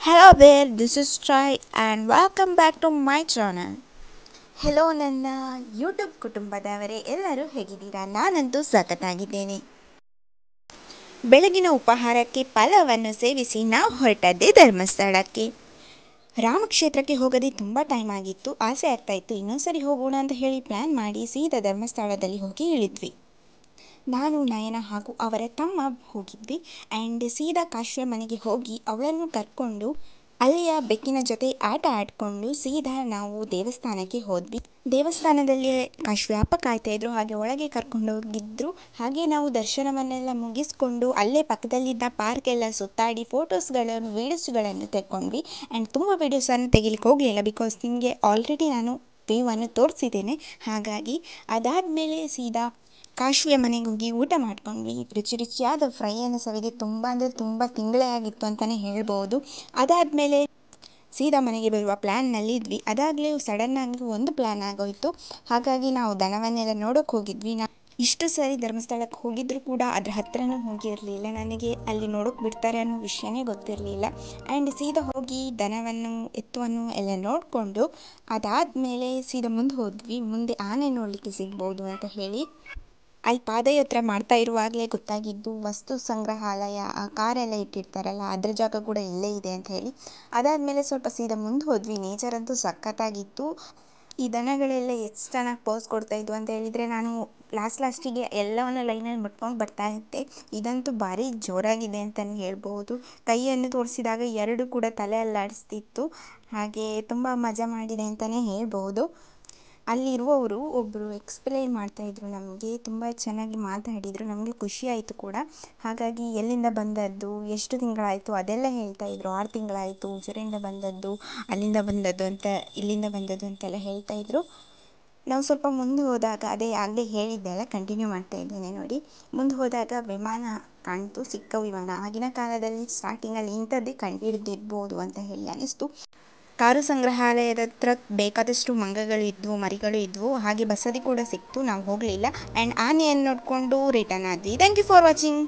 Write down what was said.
Hello there, this is Try and welcome back to my channel. Hello ನನ್ನ YouTube ಕುಟುಂಬದವರೇ, ಎಲ್ಲರೂ ಹೇಗಿದ್ದೀರಾ? ನಾನಂತೂ ಸಖತ್ತಾಗಿದ್ದೇನೆ. ಬೆಳಗಿನ ಉಪಹಾರಕ್ಕೆ ಫಲವನ್ನು ಸೇವಿಸಿ ನಾವು ಹೊರಟದ್ದೇ ಧರ್ಮಸ್ಥಳಕ್ಕೆ. ರಾಮಕ್ಷೇತ್ರಕ್ಕೆ ಹೋಗದೆ ತುಂಬ ಟೈಮ್ ಆಗಿತ್ತು, ಆಸೆ ಆಗ್ತಾಯಿತ್ತು ಇನ್ನೊಂದ್ಸರಿ ಹೋಗೋಣ ಅಂತ ಹೇಳಿ ಪ್ಲ್ಯಾನ್ ಮಾಡಿ ಸೀದಾ ಧರ್ಮಸ್ಥಳದಲ್ಲಿ ಹೋಗಿ ಇಳಿದ್ವಿ. ನಾನು, ನಯನ ಹಾಗೂ ಅವರ ತಮ್ಮ ಹೋಗಿದ್ವಿ. ಆ್ಯಂಡ್ ಸೀದಾ ಕಾಶ್ಯ ಮನೆಗೆ ಹೋಗಿ ಅವಳನ್ನು ಕರ್ಕೊಂಡು ಅಲ್ಲಿಯ ಬೆಕ್ಕಿನ ಜೊತೆ ಆಟ ಆಡಿಕೊಂಡು ಸೀದಾ ನಾವು ದೇವಸ್ಥಾನಕ್ಕೆ ಹೋದ್ವಿ. ದೇವಸ್ಥಾನದಲ್ಲಿ ಕಾಶ್ಯಪ್ಪ ಕಾಯ್ತಾಯಿದ್ರು, ಹಾಗೆ ಒಳಗೆ ಕರ್ಕೊಂಡು ಹೋಗಿದ್ರು. ಹಾಗೆ ನಾವು ದರ್ಶನವನ್ನೆಲ್ಲ ಮುಗಿಸ್ಕೊಂಡು ಅಲ್ಲೇ ಪಕ್ಕದಲ್ಲಿದ್ದ ಪಾರ್ಕ್ ಎಲ್ಲ ಸುತ್ತಾಡಿ ಫೋಟೋಸ್ಗಳನ್ನು ವೀಡಿಯೋಸ್ಗಳನ್ನು ತೆಕ್ಕೊಂಡ್ವಿ. ಆ್ಯಂಡ್ ತುಂಬ ವೀಡಿಯೋಸನ್ನು ತೆಗಿಲಿಕ್ಕೆ ಹೋಗಲಿಲ್ಲ, ಬಿಕಾಸ್ ನಿಮಗೆ ಆಲ್ರೆಡಿ ನಾನು ವ್ಯೂವನ್ನು ತೋರಿಸಿದ್ದೇನೆ. ಹಾಗಾಗಿ ಅದಾದಮೇಲೆ ಸೀದಾ ಕಾಶುವಿಯ ಮನೆಗೆ ಹೋಗಿ ಊಟ ಮಾಡ್ಕೊಂಡ್ವಿ. ರುಚಿ ರುಚಿಯಾದ ಫ್ರೈಯನ್ನು ಸವಿದೆ, ತುಂಬ ಅಂದರೆ ತುಂಬ ತಿಂಗಳೇ ಆಗಿತ್ತು ಅಂತಲೇ ಹೇಳ್ಬೋದು. ಅದಾದಮೇಲೆ ಸೀದಾ ಮನೆಗೆ ಬರುವ ಪ್ಲ್ಯಾನ್ನಲ್ಲಿದ್ವಿ. ಅದಾಗಲೇ ಸಡನ್ನಾಗಿ ಒಂದು ಪ್ಲ್ಯಾನ್ ಆಗೋಯಿತು. ಹಾಗಾಗಿ ನಾವು ದನವನ್ನೆಲ್ಲ ನೋಡೋಕೆ ಹೋಗಿದ್ವಿ. ಇಷ್ಟು ಸರಿ ಧರ್ಮಸ್ಥಳಕ್ಕೆ ಹೋಗಿದ್ದರೂ ಕೂಡ ಅದ್ರ ಹತ್ರನೂ ಹೋಗಿರಲಿಲ್ಲ. ನನಗೆ ಅಲ್ಲಿ ನೋಡೋಕೆ ಬಿಡ್ತಾರೆ ಅನ್ನೋ ವಿಷಯನೇ ಗೊತ್ತಿರಲಿಲ್ಲ. ಆ್ಯಂಡ್ ಸೀದಾ ಹೋಗಿ ದನವನ್ನು ಎತ್ತುವನ್ನು ಎಲ್ಲ ನೋಡಿಕೊಂಡು ಅದಾದಮೇಲೆ ಸೀದಾ ಮುಂದೆ ಹೋದ್ವಿ. ಮುಂದೆ ಆನೆ ನೋಡಲಿಕ್ಕೆ ಸಿಗ್ಬೋದು ಅಂತ ಹೇಳಿ ಅಲ್ಲಿ ಪಾದಯಾತ್ರೆ ಮಾಡ್ತಾ ಇರುವಾಗಲೇ ಗೊತ್ತಾಗಿದ್ದು ವಸ್ತು ಸಂಗ್ರಹಾಲಯ, ಆ ಕಾರೆಲ್ಲ ಇಟ್ಟಿರ್ತಾರಲ್ಲ ಅದ್ರ ಜಾಗ ಕೂಡ ಇಲ್ಲೇ ಇದೆ ಅಂತ ಹೇಳಿ. ಅದಾದಮೇಲೆ ಸ್ವಲ್ಪ ಸೀದಾ ಮುಂದೆ ಹೋದ್ವಿ. ನೇಚರ್ ಅಂತೂ ಸಖತ್ತಾಗಿತ್ತು. ಈ ದನಗಳೆಲ್ಲ ಎಷ್ಟು ಚೆನ್ನಾಗಿ ಪೋಸ್ ಕೊಡ್ತಾಯಿದ್ವು ಅಂತ ಹೇಳಿದರೆ, ನಾನು ಲಾಸ್ಟಿಗೆ ಎಲ್ಲವನ್ನು ಲೈನಲ್ಲಿ ಮುಟ್ಕೊಂಡು ಬರ್ತಾ ಇದ್ದೆ. ಇದಂತೂ ಭಾರಿ ಜೋರಾಗಿದೆ ಅಂತಲೇ ಹೇಳ್ಬೋದು. ಕೈಯನ್ನು ತೋರಿಸಿದಾಗ ಎರಡು ಕೂಡ ತಲೆ ಅಲ್ಲಾಡಿಸ್ತಿತ್ತು. ಹಾಗೆ ತುಂಬ ಮಜಾ ಮಾಡಿದೆ ಅಂತಲೇ ಹೇಳ್ಬೋದು. ಅಲ್ಲಿರುವವರು ಒಬ್ಬರು ಎಕ್ಸ್ಪ್ಲೇನ್ ಮಾಡ್ತಾಯಿದ್ರು ನಮಗೆ, ತುಂಬ ಚೆನ್ನಾಗಿ ಮಾತಾಡಿದರು, ನಮಗೆ ಖುಷಿ ಆಯಿತು ಕೂಡ. ಹಾಗಾಗಿ ಎಲ್ಲಿಂದ ಬಂದದ್ದು, ಎಷ್ಟು ತಿಂಗಳಾಯಿತು ಅದೆಲ್ಲ ಹೇಳ್ತಾಯಿದ್ರು. 6 ತಿಂಗಳಾಯಿತು ಉಜಿರೆಯಿಂದ ಬಂದದ್ದು, ಅಲ್ಲಿಂದ ಬಂದದ್ದು ಅಂತ, ಇಲ್ಲಿಂದ ಬಂದದ್ದು ಅಂತೆಲ್ಲ ಹೇಳ್ತಾಯಿದ್ರು. ನಾವು ಸ್ವಲ್ಪ ಮುಂದೆ ಹೋದಾಗ ಅದೇ ಆಗಲೇ ಹೇಳಿದ್ದೆಲ್ಲ ಕಂಟಿನ್ಯೂ ಮಾಡ್ತಾ ಇದ್ದೇನೆ ನೋಡಿ. ಮುಂದೆ ಹೋದಾಗ ವಿಮಾನ ಕಾಣ್ತು, ಸಿಕ್ಕ ವಿಮಾನ. ಆಗಿನ ಕಾಲದಲ್ಲಿ ಸ್ಟಾರ್ಟಿಂಗಲ್ಲಿ ಇಂಥದ್ದೇ ಕಂಡುಹಿಡಿದಿರ್ಬೋದು ಅಂತ ಹೇಳಿ ಅನಿಸ್ತು. ಕಾರು ಸಂಗ್ರಹಾಲಯದ ಹತ್ರ ಬೇಕಾದಷ್ಟು ಮಂಗಗಳು ಇದ್ವು, ಮರಿಗಳು ಇದ್ವು, ಹಾಗೆ ಬಸದಿ ಕೂಡ ಸಿಕ್ತು. ನಾವು ಹೋಗಲಿಲ್ಲ. ಆ್ಯಂಡ್ ಆನೆಯನ್ನು ನೋಡಿಕೊಂಡು ರಿಟರ್ನ್ ಆದ್ವಿ. Thank you for watching.